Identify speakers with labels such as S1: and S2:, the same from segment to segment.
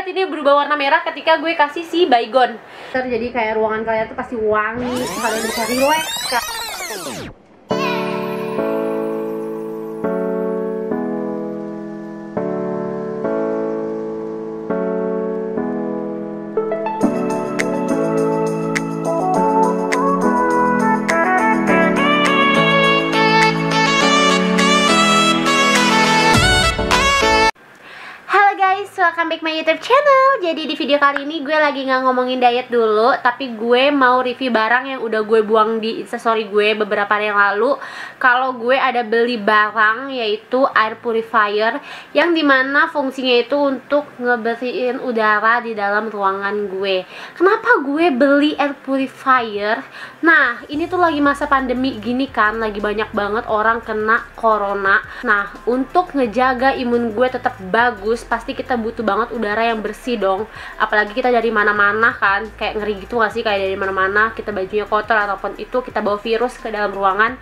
S1: lihat ini berubah warna merah ketika gue kasih si Baygon. Jadi kayak ruangan kalian tuh pasti wangi, kalian bisa relax kan. Welcome back my YouTube channel. Jadi di video kali ini gue lagi nggak ngomongin diet dulu, tapi gue mau review barang yang udah gue buang di instastory gue beberapa hari yang lalu. Kalau gue ada beli barang yaitu air purifier, yang dimana fungsinya itu untuk ngebersihin udara di dalam ruangan gue. Kenapa gue beli air purifier? Nah, ini tuh lagi masa pandemi gini kan, lagi banyak banget orang kena corona. Nah, untuk ngejaga imun gue tetap bagus, pasti kita butuh banget udara yang bersih dong. Apalagi kita dari mana-mana kan, kayak ngeri gitu gak sih, kayak dari mana-mana kita bajunya kotor ataupun itu kita bawa virus ke dalam ruangan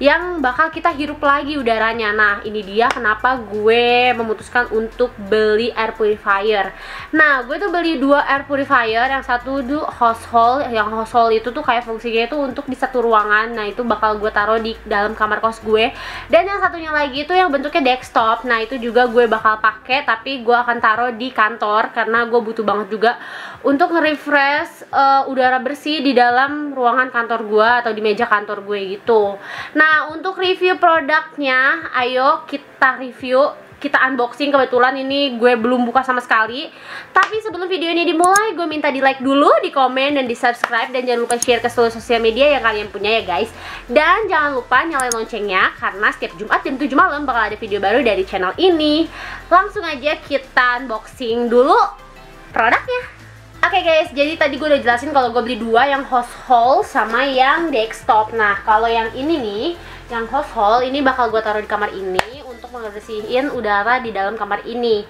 S1: yang bakal kita hirup lagi udaranya. Nah, ini dia kenapa gue memutuskan untuk beli air purifier. Nah, gue tuh beli dua air purifier, yang satu tuh household. Yang household itu tuh kayak fungsinya itu untuk di satu ruangan. Nah, itu bakal gue taruh di dalam kamar kos gue. Dan yang satunya lagi itu yang bentuknya desktop. Nah, itu juga gue bakal pakai, tapi gue akan taruh di kantor karena gue butuh banget juga untuk nge-refresh udara bersih di dalam ruangan kantor gue atau di meja kantor gue gitu. Nah, untuk review produknya, ayo kita review, kita unboxing. Kebetulan ini gue belum buka sama sekali. Tapi sebelum video ini dimulai, gue minta di like dulu, di komen, dan di subscribe. Dan jangan lupa share ke seluruh sosial media yang kalian punya ya guys. Dan jangan lupa nyalain loncengnya, karena setiap Jumat jam 7 malam bakal ada video baru dari channel ini. Langsung aja kita unboxing dulu produknya. Oke guys, jadi tadi gue udah jelasin kalau gue beli dua, yang household sama yang desktop. Nah, kalau yang ini nih, yang household ini bakal gue taruh di kamar ini untuk membersihin udara di dalam kamar ini.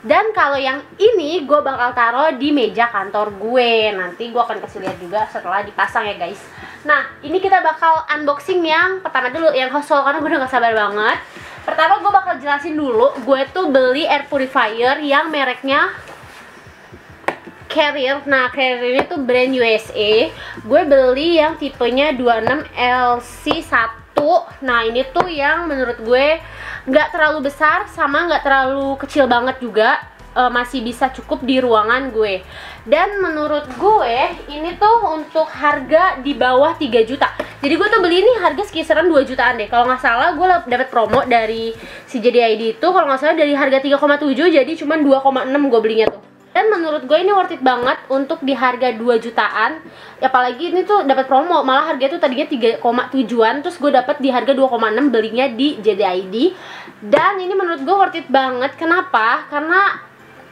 S1: Dan kalau yang ini gue bakal taruh di meja kantor gue. Nanti gue akan kasih lihat juga setelah dipasang ya guys. Nah, ini kita bakal unboxing yang pertama dulu, yang household, karena gue udah gak sabar banget. Pertama gue bakal jelasin dulu, gue tuh beli air purifier yang mereknya Carrier. Nah, Carrier ini tuh brand USA. Gue beli yang tipenya 26LC1. Nah, ini tuh yang menurut gue nggak terlalu besar sama nggak terlalu kecil banget juga, masih bisa cukup di ruangan gue. Dan menurut gue ini tuh untuk harga di bawah 3 juta. Jadi gue tuh beli ini harga sekisaran 2 jutaan deh. Kalau nggak salah gue dapat promo dari si JDID itu, kalau nggak salah dari harga 3,7 jadi cuma 2,6 gue belinya tuh. Dan menurut gue ini worth it banget untuk di harga 2 jutaan. Apalagi ini tuh dapat promo, malah harga tuh tadinya 3,7an, terus gue dapat di harga 2,6 belinya di JDID. Dan ini menurut gue worth it banget. Kenapa? Karena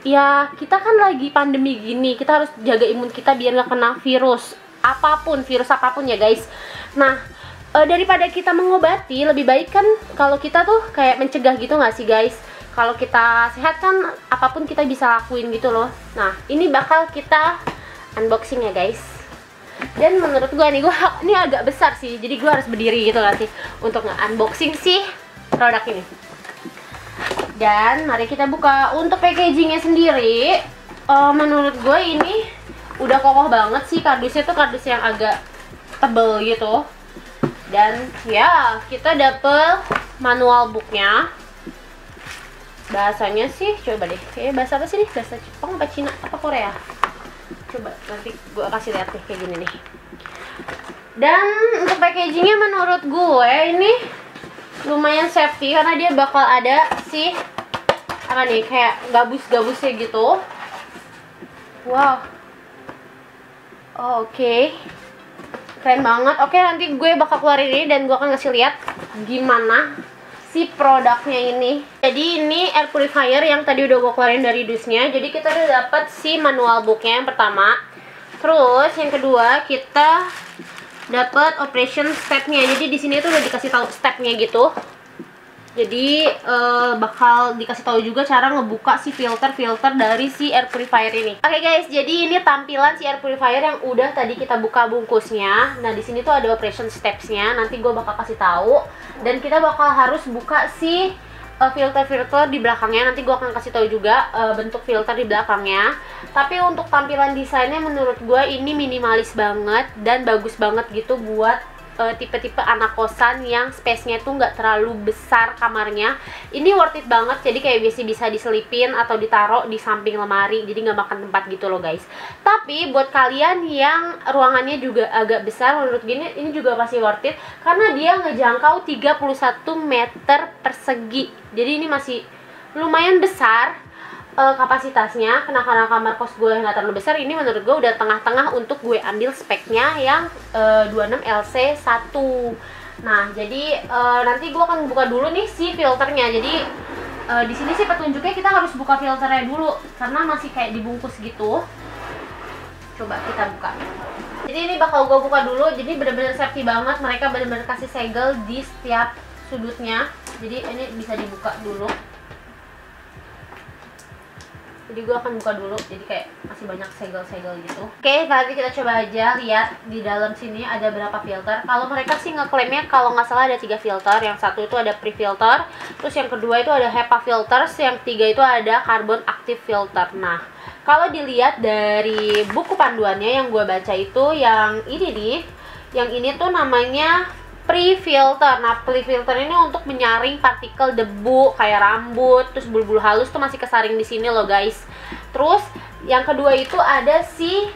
S1: ya kita kan lagi pandemi gini, kita harus jaga imun kita biar nggak kena virus apapun ya guys. Nah, daripada kita mengobati, lebih baik kan kalau kita tuh kayak mencegah gitu nggak sih guys? Kalau kita sehat kan apapun kita bisa lakuin gitu loh. Nah, ini bakal kita unboxing ya guys. Dan menurut gue nih, ini agak besar sih, jadi gue harus berdiri gitu nanti untuk nge-unboxing sih produk ini. Dan mari kita buka. Untuk packagingnya sendiri, menurut gue ini udah kokoh banget sih. Kardusnya tuh kardus yang agak tebel gitu. Dan ya, kita dapet manual booknya. Bahasanya sih, coba deh, kayaknya bahasa apa sih nih? Bahasa Jepang apa Cina apa Korea? Coba nanti gue kasih lihat deh kayak gini nih. Dan untuk packagingnya menurut gue ini lumayan safety, karena dia bakal ada sih apa nih, kayak gabus-gabusnya gitu. Wow. Oke. Keren banget. Oke, nanti gue bakal keluarin ini dan gue akan ngasih lihat gimana si produknya ini. Jadi ini air purifier yang tadi udah gue keluarin dari dusnya. Jadi kita udah dapat si manual booknya yang pertama. Terus yang kedua kita dapat operation stepnya. Jadi di sini tuh udah dikasih tahu stepnya gitu. Jadi bakal dikasih tahu juga cara ngebuka si filter dari si air purifier ini. Oke guys, jadi ini tampilan si air purifier yang udah tadi kita buka bungkusnya. Nah, di sini tuh ada operation steps-nya. Nanti gue bakal kasih tahu. Dan kita bakal harus buka si filter-filter di belakangnya. Nanti gue akan kasih tahu juga bentuk filter di belakangnya. Tapi untuk tampilan desainnya menurut gue ini minimalis banget dan bagus banget gitu buat tipe-tipe anak kosan yang space-nya tuh nggak terlalu besar kamarnya. Ini worth it banget, jadi kayak bisa diselipin atau ditaruh di samping lemari, jadi nggak makan tempat gitu loh guys. Tapi buat kalian yang ruangannya juga agak besar, menurut gini ini juga pasti worth it karena dia ngejangkau 31 meter persegi. Jadi ini masih lumayan besar kapasitasnya. Karena kamar kos gue nggak terlalu besar, ini menurut gue udah tengah-tengah untuk gue ambil speknya yang 26 LC1. Nah jadi nanti gue akan buka dulu nih si filternya. Jadi di sini sih petunjuknya kita harus buka filternya dulu karena masih kayak dibungkus gitu. Coba kita buka. Jadi ini bakal gue buka dulu. Jadi bener-bener safety banget, mereka bener-bener kasih segel di setiap sudutnya. Jadi ini bisa dibuka dulu. Jadi gue akan buka dulu, jadi kayak masih banyak segel-segel gitu. Oke, nanti kita coba aja lihat di dalam sini ada berapa filter. Kalau mereka sih ngeklaimnya kalau nggak salah ada 3 filter. Yang satu itu ada pre-filter, terus yang kedua itu ada HEPA filters, yang ketiga itu ada carbon active filter. Nah, kalau dilihat dari buku panduannya yang gue baca itu yang ini nih, yang ini tuh namanya pre-filter. Nah, pre-filter ini untuk menyaring partikel debu kayak rambut, terus bulu-bulu halus tuh masih kesaring di sini loh guys. Terus yang kedua itu ada si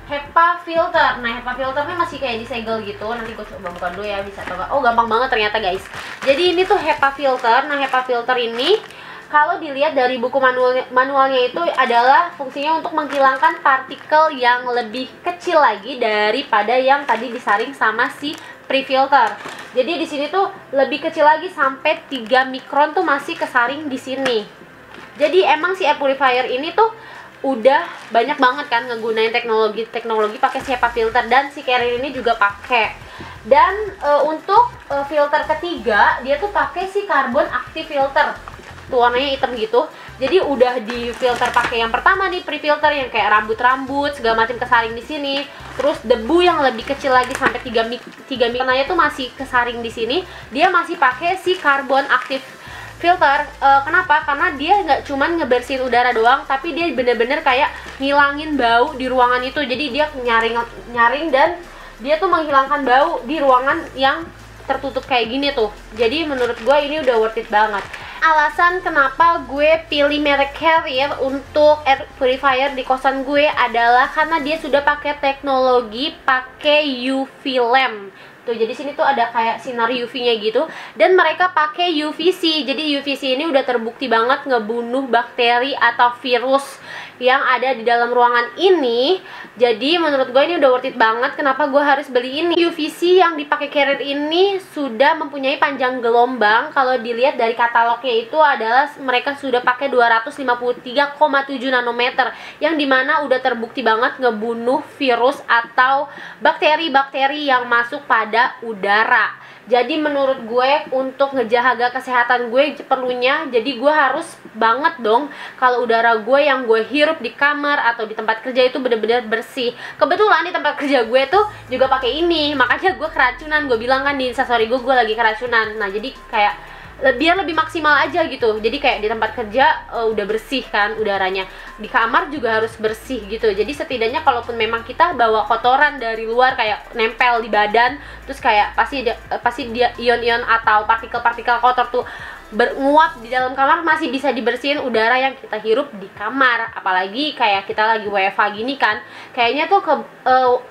S1: HEPA filter. Nah, HEPA filternya masih kayak disegel gitu. Nanti gue coba buka dulu ya, bisa coba. Oh, gampang banget ternyata guys. Jadi ini tuh HEPA filter. Nah, HEPA filter ini kalau dilihat dari buku manualnya itu adalah fungsinya untuk menghilangkan partikel yang lebih kecil lagi daripada yang tadi disaring sama si pre-filter. Jadi di sini tuh lebih kecil lagi sampai 3 mikron tuh masih kesaring di sini. Jadi emang si air purifier ini tuh udah banyak banget kan ngegunain teknologi pakai si HEPA filter, dan si Carrier ini juga pakai. Dan untuk filter ketiga dia tuh pakai si carbon active filter. Tuh warnanya hitam gitu. Jadi udah di filter pakai yang pertama nih pre-filter yang kayak rambut-rambut segala macam kesaring di sini. Terus debu yang lebih kecil lagi sampai 3 mikronnya tuh masih kesaring di sini. Dia masih pakai si carbon active filter. Kenapa? Karena dia nggak cuman ngebersihin udara doang, tapi dia bener-bener kayak ngilangin bau di ruangan itu. Jadi dia nyaring dan dia tuh menghilangkan bau di ruangan yang tertutup kayak gini tuh. Jadi menurut gue ini udah worth it banget. Alasan kenapa gue pilih merek Carrier untuk air purifier di kosan gue adalah karena dia sudah pakai teknologi pakai UV lamp. Tuh, jadi sini tuh ada kayak sinar UV-nya gitu, dan mereka pakai UVC. Jadi UVC ini udah terbukti banget ngebunuh bakteri atau virus yang ada di dalam ruangan ini. Jadi menurut gue ini udah worth it banget. Kenapa gue harus beli ini? UVC yang dipakai Carrier ini sudah mempunyai panjang gelombang. Kalau dilihat dari katalognya itu adalah mereka sudah pakai 253,7 nanometer, yang dimana udah terbukti banget ngebunuh virus atau bakteri-bakteri yang masuk pada udara. Jadi menurut gue untuk ngejaga kesehatan gue perlunya, jadi gue harus banget dong kalau udara gue yang gue hirup di kamar atau di tempat kerja itu bener-bener bersih. Kebetulan di tempat kerja gue tuh juga pakai ini, makanya gue keracunan. Gue bilang kan di instastory gue lagi keracunan. Nah jadi kayak biar lebih maksimal aja gitu. Jadi kayak di tempat kerja udah bersih kan udaranya, di kamar juga harus bersih gitu. Jadi setidaknya kalaupun memang kita bawa kotoran dari luar kayak nempel di badan, terus kayak pasti dia ion-ion atau partikel-partikel kotor tuh menguap di dalam kamar, masih bisa dibersihin udara yang kita hirup di kamar. Apalagi kayak kita lagi WFH gini kan, kayaknya tuh ke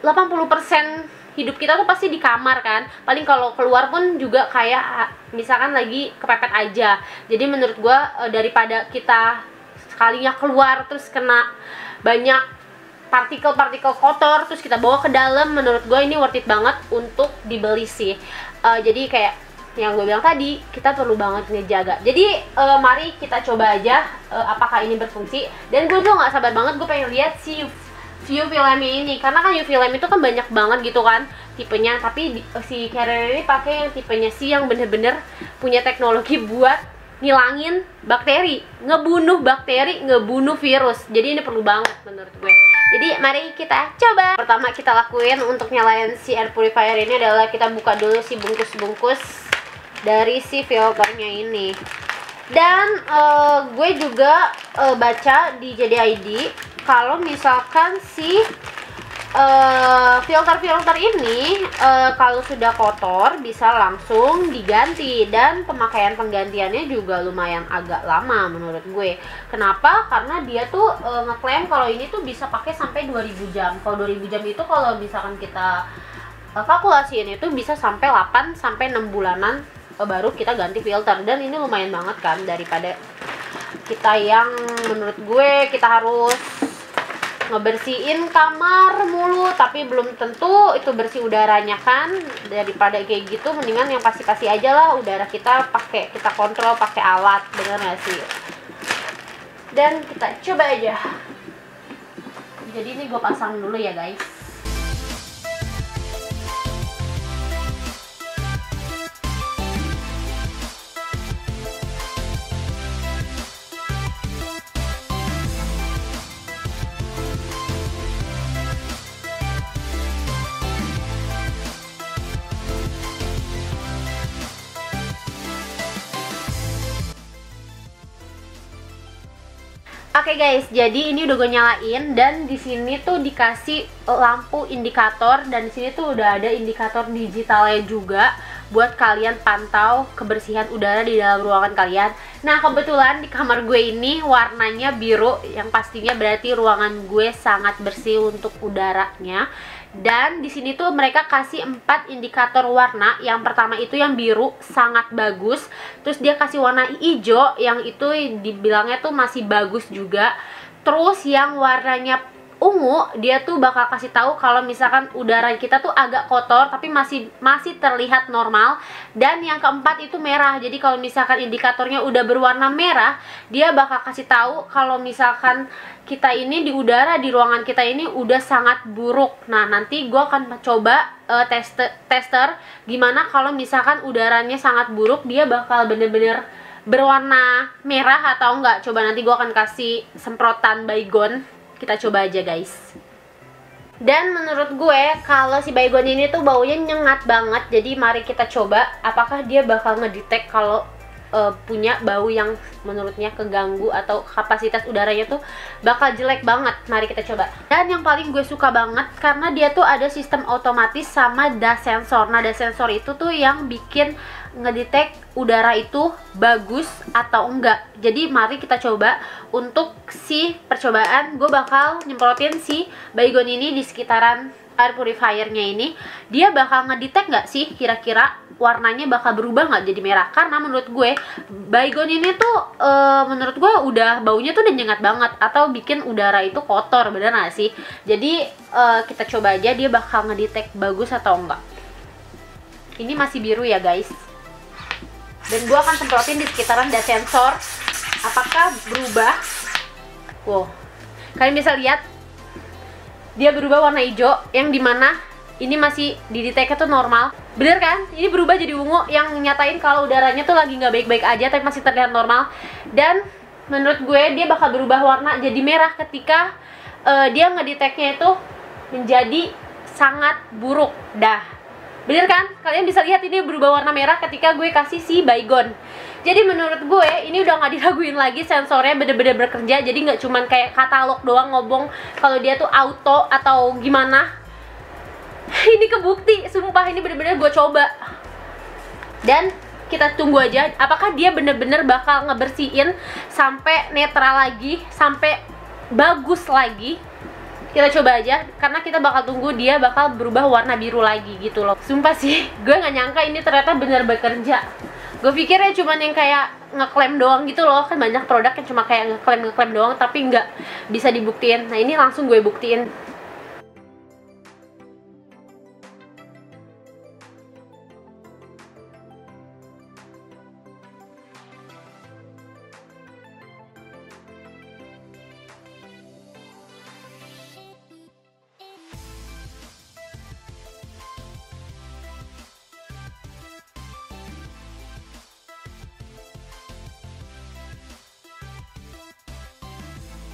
S1: 80% hidup kita tuh pasti di kamar kan. Paling kalau keluar pun juga kayak misalkan lagi kepepet aja. Jadi menurut gue daripada kita sekalinya keluar terus kena banyak partikel-partikel kotor terus kita bawa ke dalam, menurut gue ini worth it banget untuk dibeli sih. Jadi kayak yang gue bilang tadi, kita perlu banget ngejaga. Jadi mari kita coba aja apakah ini berfungsi. Dan gue tuh nggak sabar banget, gue pengen lihat si UV lamp ini, karena kan UV lamp itu kan banyak banget gitu kan tipenya, tapi si Carrier ini pakai yang tipenya C yang bener-bener punya teknologi buat ngilangin bakteri, ngebunuh bakteri, ngebunuh virus. Jadi ini perlu banget menurut gue. Jadi mari kita coba. Pertama kita lakuin untuk nyalain si air purifier ini adalah kita buka dulu si bungkus-bungkus dari si filternya ini. Dan gue juga baca di JDID kalau misalkan si filter-filter ini kalau sudah kotor bisa langsung diganti, dan pemakaian penggantiannya juga lumayan agak lama menurut gue. Kenapa? Karena dia tuh ngeklaim kalau ini tuh bisa pakai sampai 2000 jam. Kalau 2000 jam itu kalau misalkan kita kalkulasiin itu bisa sampai 8 sampai 6 bulanan baru kita ganti filter, dan ini lumayan banget kan daripada kita yang menurut gue kita harus ngebersihin kamar mulu tapi belum tentu itu bersih udaranya kan. Daripada kayak gitu mendingan yang pasti-pasti aja lah udara kita kita kontrol pakai alat, bener gak sih? Dan kita coba aja. Jadi ini gue pasang dulu ya guys. Oke guys, jadi ini udah gue nyalain, dan di sini tuh dikasih lampu indikator, dan di sini tuh udah ada indikator digitalnya juga buat kalian pantau kebersihan udara di dalam ruangan kalian. Nah, kebetulan di kamar gue ini warnanya biru, yang pastinya berarti ruangan gue sangat bersih untuk udaranya. Dan di sini tuh mereka kasih 4 indikator warna. Yang pertama itu yang biru, sangat bagus. Terus dia kasih warna hijau, yang itu dibilangnya tuh masih bagus juga. Terus yang warnanya ungu, dia tuh bakal kasih tahu kalau misalkan udara kita tuh agak kotor tapi masih terlihat normal. Dan yang keempat itu merah. Jadi kalau misalkan indikatornya udah berwarna merah, dia bakal kasih tahu kalau misalkan kita ini di udara di ruangan kita ini udah sangat buruk. Nah, nanti gue akan coba tester gimana kalau misalkan udaranya sangat buruk, dia bakal bener-bener berwarna merah atau enggak. Coba nanti gue akan kasih semprotan Baygon. Kita coba aja guys. Dan menurut gue kalau si Baygon ini tuh baunya nyengat banget. Jadi mari kita coba apakah dia bakal ngedetect kalau punya bau yang menurutnya keganggu atau kapasitas udaranya tuh bakal jelek banget. Mari kita coba. Dan yang paling gue suka banget karena dia tuh ada sistem otomatis sama dust sensor. Nah, dust sensor itu tuh yang bikin ngedetect udara itu bagus atau enggak. Jadi mari kita coba. Untuk si percobaan gue bakal nyemprotin si Baygon ini di sekitaran air purifiernya ini. Dia bakal ngedetect nggak sih kira-kira warnanya bakal berubah nggak jadi merah? Karena menurut gue Baygon ini tuh menurut gue udah baunya tuh udah nyengat banget atau bikin udara itu kotor, bener nggak sih? Jadi kita coba aja dia bakal ngedetect bagus atau enggak. Ini masih biru ya guys. Dan gue akan semprotin di sekitaran dust sensor. Apakah berubah? Wow, kalian bisa lihat dia berubah warna hijau, yang dimana ini masih di detect tuh normal. Bener kan? Ini berubah jadi ungu, yang nyatain kalau udaranya tuh lagi nggak baik-baik aja tapi masih terlihat normal. Dan menurut gue dia bakal berubah warna jadi merah ketika dia ngedetectnya itu menjadi sangat buruk. Dah, bener kan? Kalian bisa lihat ini berubah warna merah ketika gue kasih si Baygon. Jadi menurut gue ini udah nggak diraguin lagi, sensornya bener-bener bekerja. Jadi nggak cuman kayak katalog doang ngobong kalau dia tuh auto atau gimana. Ini kebukti, sumpah ini bener-bener gue coba. Dan kita tunggu aja apakah dia bener-bener bakal ngebersihin sampai netral lagi, sampai bagus lagi. Kita coba aja, karena kita bakal tunggu dia bakal berubah warna biru lagi gitu loh. Sumpah sih, gue nggak nyangka ini ternyata bener bekerja. Gue pikirnya cuman yang kayak ngeklaim doang gitu loh. Kan banyak produk yang cuma kayak ngeklaim doang tapi nggak bisa dibuktiin. Nah, ini langsung gue buktiin.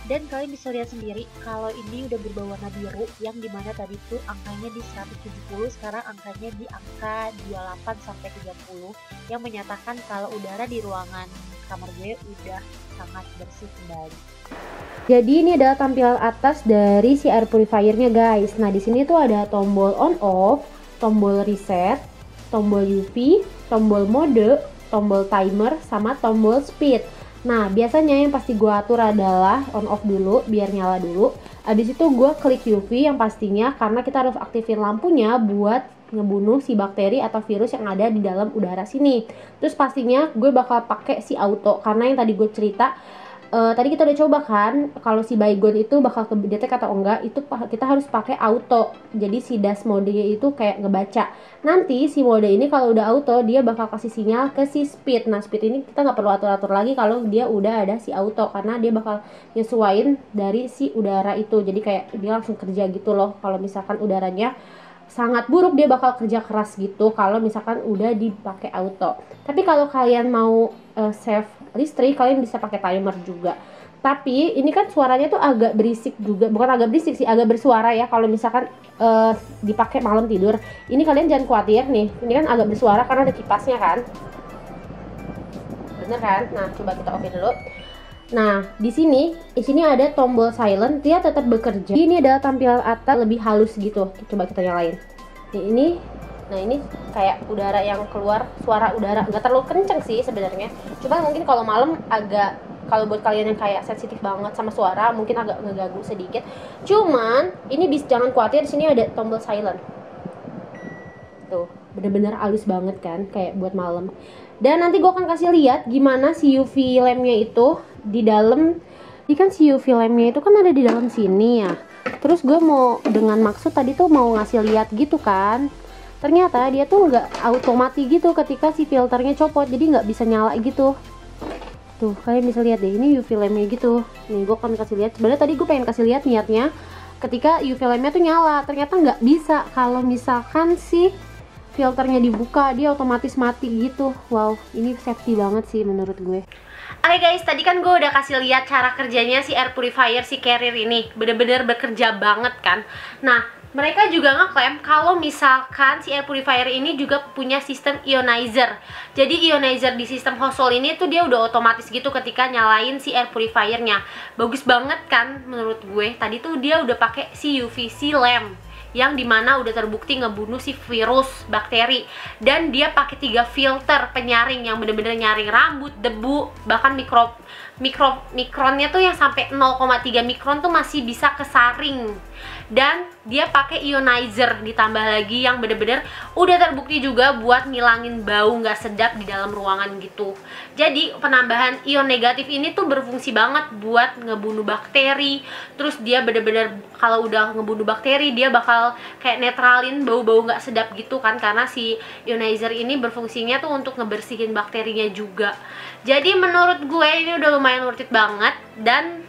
S1: Dan kalian bisa lihat sendiri kalau ini udah berubah warna biru, yang dimana tadi tuh angkanya di 170, sekarang angkanya di angka 28 sampai 30, yang menyatakan kalau udara di ruangan kamar gue udah sangat bersih kembali. Jadi ini adalah tampilan atas dari si air purifiernya guys. Nah di sini tuh ada tombol on off, tombol reset, tombol UV, tombol mode, tombol timer, sama tombol speed. Nah biasanya yang pasti gue atur adalah on off dulu biar nyala dulu. Abis itu gue klik UV yang pastinya, karena kita harus aktifin lampunya buat ngebunuh si bakteri atau virus yang ada di dalam udara sini. Terus pastinya gue bakal pakai si auto, karena yang tadi gue cerita tadi kita udah coba kan kalau si baygon itu bakal ke detect atau enggak, itu kita harus pakai auto. Jadi si dash modenya itu kayak ngebaca. Nanti si mode ini kalau udah auto dia bakal kasih sinyal ke si speed. Nah speed ini kita nggak perlu atur-atur lagi kalau dia udah ada si auto, karena dia bakal nyesuain dari si udara itu. Jadi kayak dia langsung kerja gitu loh. Kalau misalkan udaranya sangat buruk dia bakal kerja keras gitu kalau misalkan udah dipakai auto. Tapi kalau kalian mau save listrik, kalian bisa pakai timer juga. Tapi ini kan suaranya tuh agak berisik juga, bukan agak berisik sih, agak bersuara ya kalau misalkan dipakai malam tidur. Ini kalian jangan khawatir nih, ini kan agak bersuara karena ada kipasnya kan, bener kan? Nah coba kita off dulu. Nah, di sini ada tombol silent, dia tetap bekerja. Ini adalah tampilan atas lebih halus gitu. Coba kita nyalain. Nah ini kayak udara yang keluar, suara udara nggak terlalu kenceng sih sebenarnya. Cuma mungkin kalau malam agak, kalau buat kalian yang kayak sensitif banget sama suara, mungkin agak ngeganggu sedikit. Cuman ini jangan khawatir, di sini ada tombol silent. Tuh, bener-bener halus banget kan, kayak buat malam. Dan nanti gue akan kasih lihat gimana si UV lampnya itu di dalam. Jadi kan si UV lampnya itu kan ada di dalam sini ya. Terus gue mau dengan maksud tadi tuh mau ngasih lihat gitu kan. Ternyata dia tuh nggak otomatis gitu ketika si filternya copot, jadi nggak bisa nyala gitu. Tuh kalian bisa lihat deh, ini UV lampnya gitu. Nih gue akan kasih lihat. Sebenarnya tadi gue pengen kasih lihat niatnya ketika UV lampnya tuh nyala. Ternyata nggak bisa kalau misalkan si filternya dibuka, dia otomatis mati gitu. Wow, ini safety banget sih menurut gue. Oke guys, tadi kan gue udah kasih lihat cara kerjanya si air purifier si Carrier ini. Bener-bener bekerja banget kan. Nah, mereka juga ngeklaim kalau misalkan si air purifier ini juga punya sistem ionizer. Jadi ionizer di sistem household ini tuh dia udah otomatis gitu ketika nyalain si air purifiernya. Bagus banget kan menurut gue. Tadi tuh dia udah pakai si UVC lamp, yang dimana udah terbukti ngebunuh si virus, bakteri. Dan dia pakai 3 filter penyaring yang bener-bener nyaring rambut, debu, bahkan mikronnya tuh yang sampai 0,3 mikron tuh masih bisa kesaring. Dan dia pakai ionizer ditambah lagi yang bener-bener udah terbukti juga buat ngilangin bau nggak sedap di dalam ruangan gitu. Jadi penambahan ion negatif ini tuh berfungsi banget buat ngebunuh bakteri. Terus dia bener-bener kalau udah ngebunuh bakteri dia bakal kayak netralin bau-bau nggak sedap gitu kan, karena si ionizer ini berfungsinya tuh untuk ngebersihin bakterinya juga. Jadi menurut gue ini udah lumayan worth it banget. Dan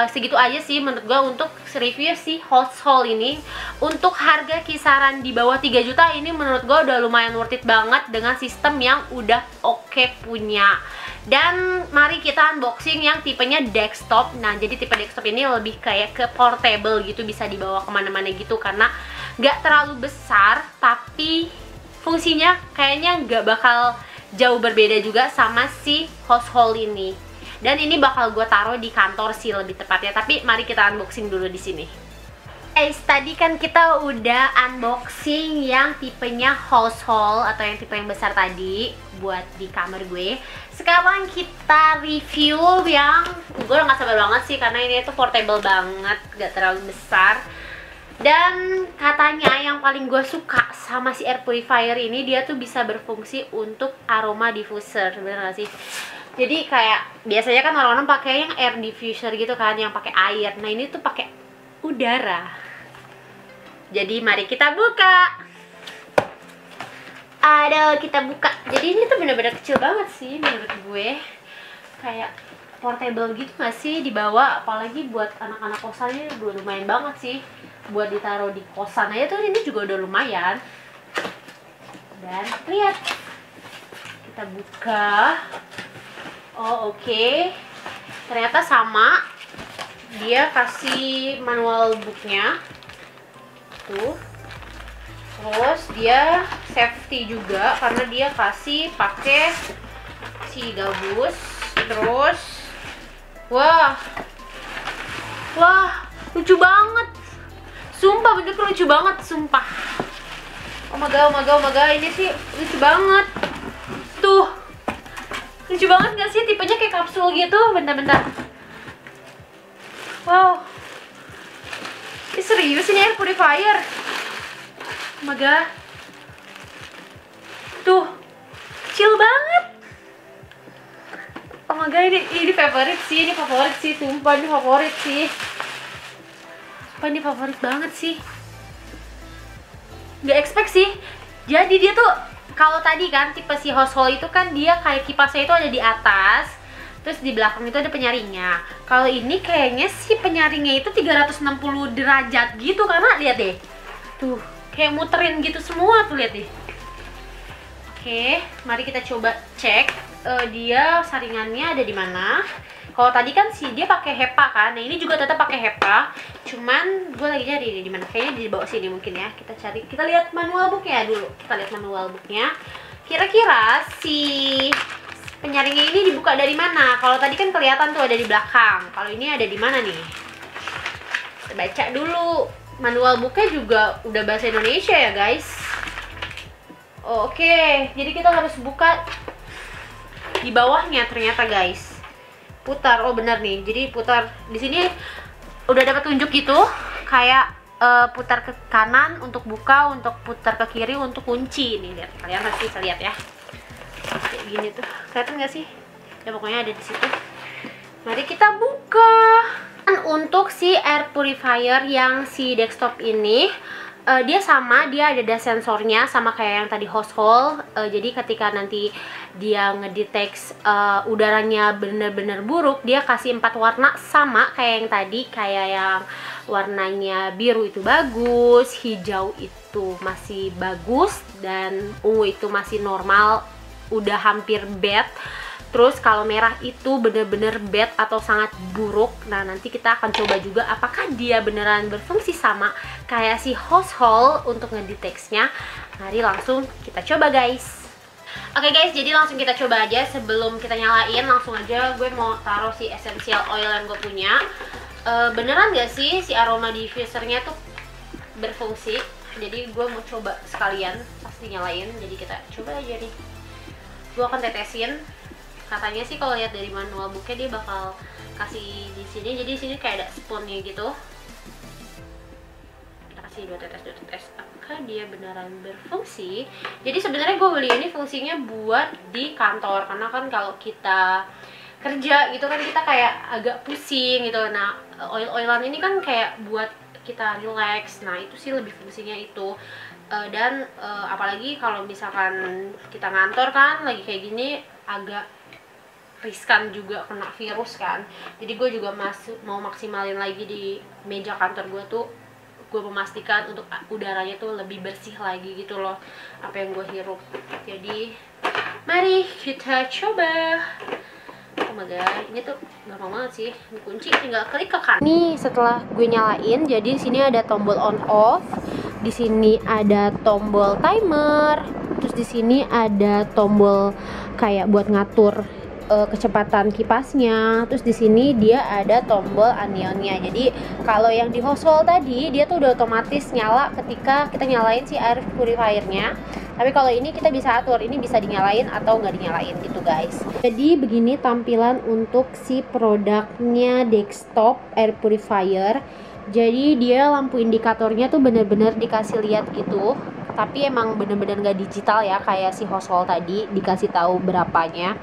S1: segitu aja sih menurut gue untuk review si household ini. Untuk harga kisaran di bawah 3 juta ini menurut gue udah lumayan worth it banget dengan sistem yang udah oke punya. Dan mari kita unboxing yang tipenya desktop. Nah jadi tipe desktop ini lebih kayak ke portable gitu, bisa dibawa kemana-mana gitu, karena nggak terlalu besar tapi fungsinya kayaknya nggak bakal jauh berbeda juga sama si household ini. Dan ini bakal gue taruh di kantor sih lebih tepatnya. Tapi mari kita unboxing dulu di sini. Guys, tadi kan kita udah unboxing yang tipenya household atau yang tipe yang besar tadi buat di kamar gue. Sekarang kita review yang gue udah gak sabar banget sih, karena ini tuh portable banget, gak terlalu besar. Dan katanya yang paling gue suka sama si air purifier ini, dia tuh bisa berfungsi untuk aroma diffuser, bener gak sih? Jadi kayak biasanya kan orang-orang pakai yang air diffuser gitu kan, yang pakai air. Nah ini tuh pakai udara. Jadi mari kita buka. Aduh, kita buka. Jadi ini tuh bener-bener kecil banget sih menurut gue. Kayak portable gitu gak sih dibawa, apalagi buat anak-anak kosannya udah lumayan banget sih. Buat ditaruh di kosan aja tuh ini juga udah lumayan. Dan lihat, kita buka. Oh oke. Ternyata sama. dia kasih manual booknya tuh. Terus dia safety juga karena dia kasih pakai si gabus. Terus wah lucu banget, sumpah, bener lucu banget, sumpah. Oh my god, ini sih lucu banget tuh, lucu banget gak sih? Tipenya kayak kapsul gitu. Bentar. Wow, ini serius, ini air purifier. Oh my god, tuh chill banget. Oh my god, ini favorit sih, sumpah ini favorit sih. Sumpah ini favorit banget sih. Gak expect sih. Jadi dia tuh, kalau tadi kan tipe si household itu kan dia kayak kipasnya itu ada di atas, terus di belakang itu ada penyaringnya. Kalau ini kayaknya si penyaringnya itu 360 derajat gitu, karena lihat deh. Tuh, kayak muterin gitu semua tuh, lihat deh. Oke, mari kita coba cek dia saringannya ada di mana. Kalau tadi kan dia pakai HEPA kan, nah ini juga tetap pakai HEPA. Cuman gue lagi cari di mana, kayaknya di bawah sini mungkin ya. Kita cari, kita lihat manual booknya dulu. Kita lihat manual booknya. Kira-kira si penyaringnya ini dibuka dari mana? Kalau tadi kan kelihatan tuh ada di belakang. Kalau ini ada di mana nih? Kita baca dulu. Manual booknya juga udah bahasa Indonesia ya guys. Oh, oke. Jadi kita harus buka di bawahnya ternyata guys. Putar, oh benar nih. Jadi putar di sini udah dapat tunjuk gitu, kayak putar ke kanan untuk buka, untuk putar ke kiri untuk kunci. Nih lihat, kalian pasti bisa lihat ya. Kayak gini tuh, kelihatan nggak sih? Ya pokoknya ada di situ. Mari kita buka. Dan untuk si air purifier yang si desktop ini, dia sama, dia ada sensornya sama kayak yang tadi household. Jadi ketika nanti dia ngedetect udaranya bener-bener buruk, dia kasih 4 warna sama kayak yang tadi, kayak yang warnanya biru itu bagus, hijau itu masih bagus, dan ungu itu masih normal, udah hampir bad. Terus kalau merah itu bener-bener bad atau sangat buruk. Nah nanti kita akan coba juga apakah dia beneran berfungsi sama kayak si household untuk ngedetectnya. Mari langsung kita coba guys. Oke guys, jadi langsung kita coba aja. Sebelum kita nyalain, langsung aja gue mau taruh si essential oil yang gue punya. Beneran gak sih si aroma diffusernya tuh berfungsi? Jadi gue mau coba sekalian pasti nyalain. Jadi kita coba aja nih. Gue akan tetesin. Katanya sih kalau lihat dari manual booknya dia bakal kasih di sini. Jadi di sini kayak ada spoonnya gitu. Kita kasih 2 tetes. Apakah dia beneran berfungsi? Jadi sebenarnya gue beli ini fungsinya buat di kantor, karena kan kalau kita kerja gitu kan kita kayak agak pusing gitu. Nah oil-oilan ini kan kayak buat kita relax. Nah itu sih lebih fungsinya itu. Dan apalagi kalau misalkan kita ngantor kan lagi kayak gini, agak riskan juga kena virus kan. Jadi gue juga mau maksimalin lagi di meja kantor gue tuh, gue memastikan untuk udaranya tuh lebih bersih lagi gitu loh, apa yang gue hirup. Jadi mari kita coba. Oh my god, ini tuh gampang banget sih. Ini kunci tinggal klik ke kanan. Ini setelah gue nyalain, jadi di sini ada tombol on off, di sini ada tombol timer, terus di sini ada tombol kayak buat ngatur kecepatan kipasnya. Terus di sini dia ada tombol anionnya. Jadi kalau yang di household tadi dia tuh udah otomatis nyala ketika kita nyalain si air purifiernya. Tapi kalau ini kita bisa atur, ini bisa dinyalain atau nggak dinyalain gitu guys. Jadi begini tampilan untuk si produknya desktop air purifier. Jadi dia lampu indikatornya tuh bener-bener dikasih lihat gitu, tapi emang bener-bener nggak digital ya kayak si household tadi dikasih tahu berapanya.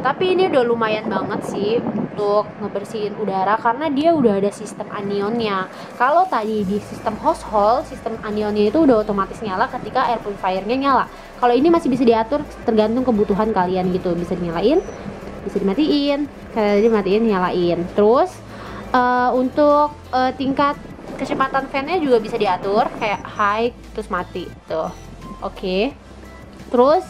S1: Tapi ini udah lumayan banget sih untuk ngebersihin udara karena dia udah ada sistem anionnya. Kalau tadi di sistem household, sistem anionnya itu udah otomatis nyala ketika air purifiernya nyala. Kalau ini masih bisa diatur tergantung kebutuhan kalian gitu, bisa dinyalain, bisa dimatiin, kalau dimatiin nyalain. Terus untuk tingkat kecepatan fan-nya juga bisa diatur kayak high terus mati tuh. Oke. Terus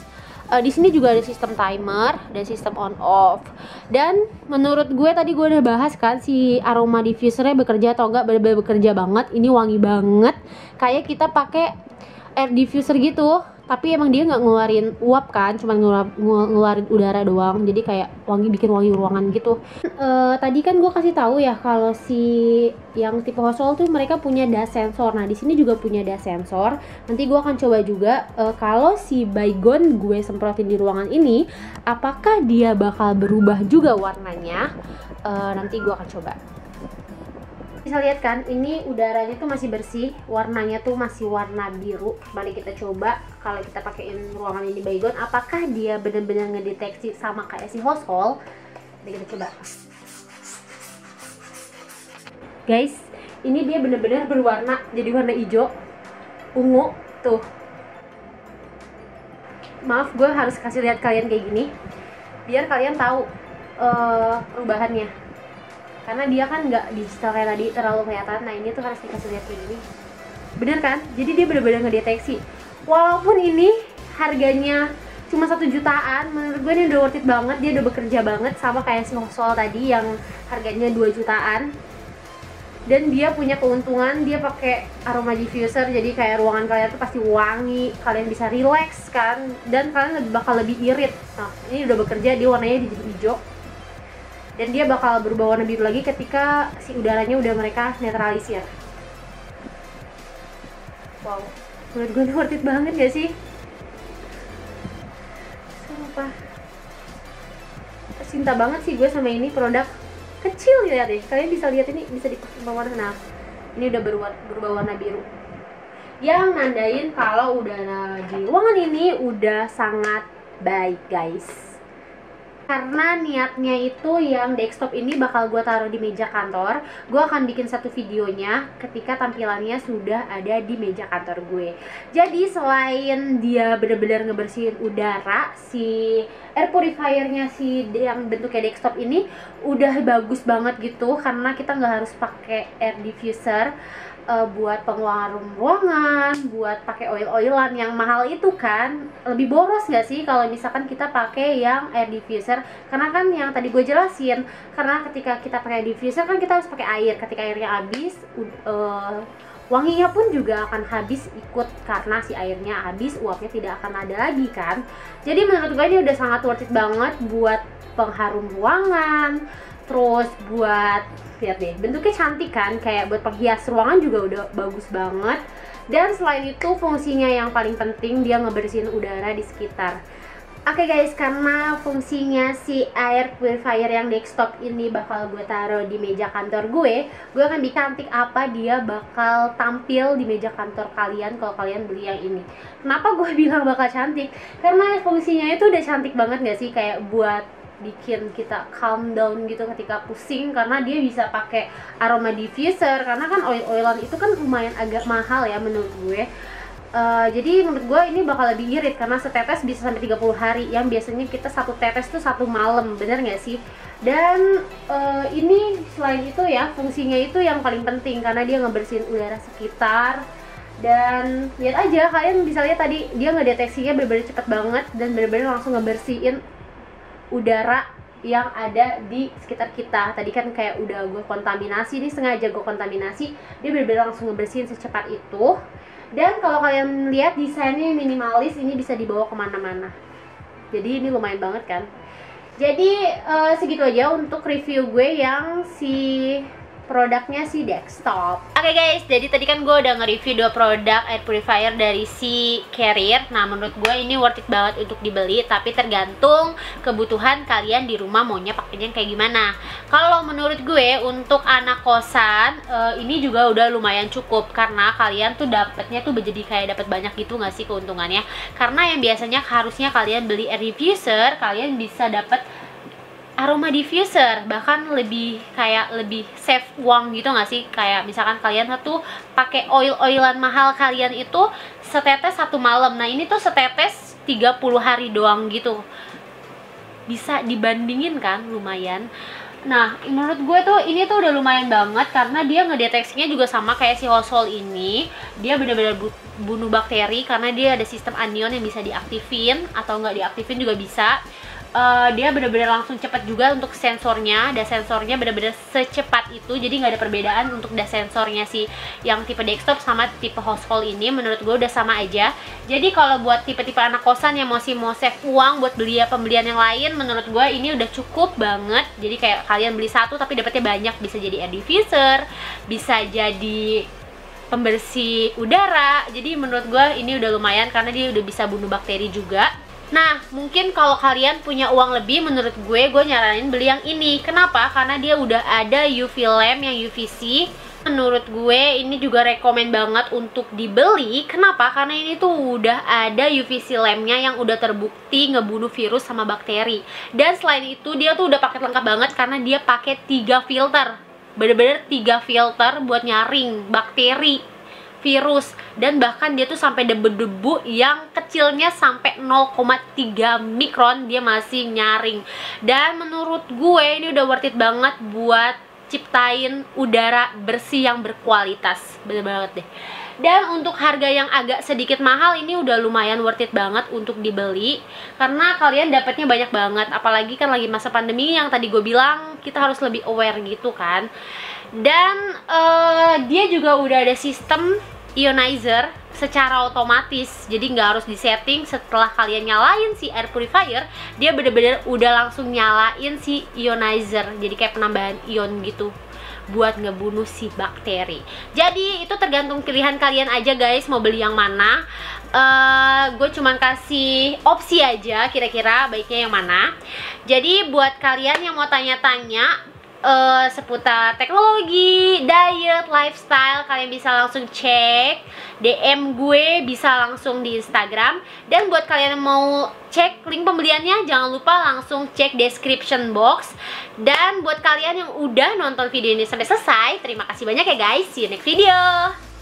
S1: Di sini juga ada sistem timer dan sistem on off. Dan menurut gue tadi gue udah bahas kan si aroma diffusernya bekerja atau enggak, bener-bener bekerja banget. Ini wangi banget, kayak kita pakai air diffuser gitu. Tapi emang dia nggak ngeluarin uap kan, cuma ngeluarin udara doang. Jadi kayak bikin wangi ruangan gitu. Tadi kan gue kasih tahu ya kalau si yang tipe household tuh mereka punya dust sensor. Nah di sini juga punya dust sensor. Nanti gue akan coba juga kalau si Baygon gue semprotin di ruangan ini, apakah dia bakal berubah juga warnanya? Nanti gue akan coba. Bisa lihat kan, ini udaranya tuh masih bersih, warnanya tuh masih warna biru. Mari kita coba kalau kita pakein ruangan ini Baygon, apakah dia benar-benar ngedeteksi sama kayak si household. Mari kita coba. Guys, ini dia benar-benar berwarna, jadi warna hijau, ungu tuh. Maaf, gue harus kasih lihat kalian kayak gini, biar kalian tahu perubahannya. Karena dia kan nggak digital kayak tadi terlalu kelihatan. Nah ini tuh harus dikasih lihat kayak gini. Bener kan? Jadi dia bener-bener ngedeteksi. Walaupun ini harganya cuma 1 jutaan, menurut gue ini udah worth it banget. Dia udah bekerja banget, sama kayak si Household tadi yang harganya 2 jutaan. Dan dia punya keuntungan, dia pakai aroma diffuser, jadi kayak ruangan kalian tuh pasti wangi, kalian bisa relax kan, dan kalian bakal lebih irit. Nah ini udah bekerja, dia warnanya jadi hijau. Dan dia bakal berubah warna biru lagi ketika si udaranya udah mereka netralisir. Wow, menurut gue ini worth it banget gak sih? Sumpah, cinta banget sih gue sama ini produk. Kecil lihat deh, kalian bisa lihat ini bisa dipakai warna. Nah, ini udah berubah warna biru, yang nandain kalau udara di ruangan ini udah sangat baik guys. Karena niatnya itu yang desktop ini bakal gue taruh di meja kantor. Gue akan bikin satu videonya ketika tampilannya sudah ada di meja kantor gue. Jadi selain dia bener-bener ngebersihin udara, si air purifiernya si yang bentuknya desktop ini udah bagus banget gitu. Karena kita nggak harus pakai air diffuser buat pengeluaran ruangan, buat pakai oil-oilan yang mahal itu kan. Lebih boros gak sih kalau misalkan kita pakai yang air diffuser? Karena kan yang tadi gue jelasin, karena ketika kita pakai diffuser kan kita harus pakai air. Ketika airnya habis, wanginya pun juga akan habis ikut, karena si airnya habis, uapnya tidak akan ada lagi kan. Jadi menurut gue ini udah sangat worth it banget buat pengharum ruangan. Terus buat, lihat deh, bentuknya cantik kan, kayak buat penghias ruangan juga udah bagus banget. Dan selain itu fungsinya yang paling penting, dia ngebersihin udara di sekitar. Oke guys, karena fungsinya si air purifier yang desktop ini bakal gue taruh di meja kantor gue akan bikin cantik apa dia bakal tampil di meja kantor kalian kalau kalian beli yang ini. Kenapa gue bilang bakal cantik? Karena fungsinya itu udah cantik banget gak sih, kayak buat bikin kita calm down gitu ketika pusing, karena dia bisa pakai aroma diffuser. Karena kan oil-oilan itu kan lumayan agak mahal ya menurut gue. Jadi menurut gue ini bakal lebih irit karena setetes bisa sampai 30 hari, yang biasanya kita satu tetes tuh 1 malam, bener nggak sih? Dan ini selain itu ya, fungsinya itu yang paling penting karena dia ngebersihin udara sekitar. Dan lihat aja, kalian bisa lihat tadi dia ngedeteksinya bener-bener cepet banget dan bener-bener langsung ngebersihin udara yang ada di sekitar kita. Tadi kan kayak udah gue kontaminasi, ini sengaja gue kontaminasi, dia bener-bener langsung ngebersihin secepat itu. Dan kalau kalian lihat desainnya minimalis, ini bisa dibawa kemana-mana. Jadi ini lumayan banget kan. Jadi segitu aja untuk review gue yang si produknya si desktop. Oke guys, jadi tadi kan gue udah nge-review 2 produk air purifier dari si Carrier. Nah menurut gue ini worth it banget untuk dibeli, tapi tergantung kebutuhan kalian di rumah maunya pakainya kayak gimana. Kalau menurut gue untuk anak kosan ini juga udah lumayan cukup, karena kalian tuh dapetnya tuh jadi kayak dapat banyak gitu gak sih keuntungannya. Karena yang biasanya harusnya kalian beli air diffuser, kalian bisa dapet aroma diffuser, bahkan lebih save uang gitu nggak sih? Kayak misalkan kalian tuh pakai oil-oilan mahal kalian itu setetes 1 malam. Nah ini tuh setetes 30 hari doang gitu. Bisa dibandingin kan, lumayan. Nah, menurut gue tuh ini tuh udah lumayan banget karena dia ngedeteksinya juga sama kayak si Household ini. Dia benar-benar bunuh bakteri karena dia ada sistem anion yang bisa diaktifin atau nggak diaktifin juga bisa. Dia benar-benar langsung cepat juga untuk sensornya, dan sensornya benar-benar secepat itu, jadi nggak ada perbedaan untuk das sensornya si yang tipe desktop sama tipe Household ini. Menurut gue udah sama aja. Jadi kalau buat tipe-tipe anak kosan yang masih mau save uang buat beli pembelian yang lain, menurut gue ini udah cukup banget. Jadi kayak kalian beli satu tapi dapetnya banyak, bisa jadi air diffuser, bisa jadi pembersih udara. Jadi menurut gue ini udah lumayan karena dia udah bisa bunuh bakteri juga. Nah, mungkin kalau kalian punya uang lebih, menurut gue nyaranin beli yang ini. Kenapa? Karena dia udah ada UV lamp yang UVC. Menurut gue ini juga rekomen banget untuk dibeli. Kenapa? Karena ini tuh udah ada UVC lampnya yang udah terbukti ngebunuh virus sama bakteri. Dan selain itu dia tuh udah paket lengkap banget karena dia pakai 3 filter. Bener-bener 3 filter buat nyaring bakteri, virus, dan bahkan dia tuh sampai debu-debu yang kecilnya sampai 0,3 mikron dia masih nyaring. Dan menurut gue ini udah worth it banget buat ciptain udara bersih yang berkualitas, bener banget deh. Dan untuk harga yang agak sedikit mahal ini udah lumayan worth it banget untuk dibeli karena kalian dapatnya banyak banget, apalagi kan lagi masa pandemi yang tadi gue bilang kita harus lebih aware gitu kan. Dan dia juga udah ada sistem ionizer secara otomatis, jadi nggak harus disetting. Setelah kalian nyalain si air purifier, dia bener-bener udah langsung nyalain si ionizer, jadi kayak penambahan ion gitu buat ngebunuh si bakteri. Jadi itu tergantung pilihan kalian aja guys, mau beli yang mana. Gue cuman kasih opsi aja kira-kira baiknya yang mana. Jadi buat kalian yang mau tanya-tanya seputar teknologi, diet, lifestyle, kalian bisa langsung cek DM gue, bisa langsung di Instagram. Dan buat kalian yang mau cek link pembeliannya, jangan lupa langsung cek description box. Dan buat kalian yang udah nonton video ini sampai selesai, terima kasih banyak ya guys. See you next video.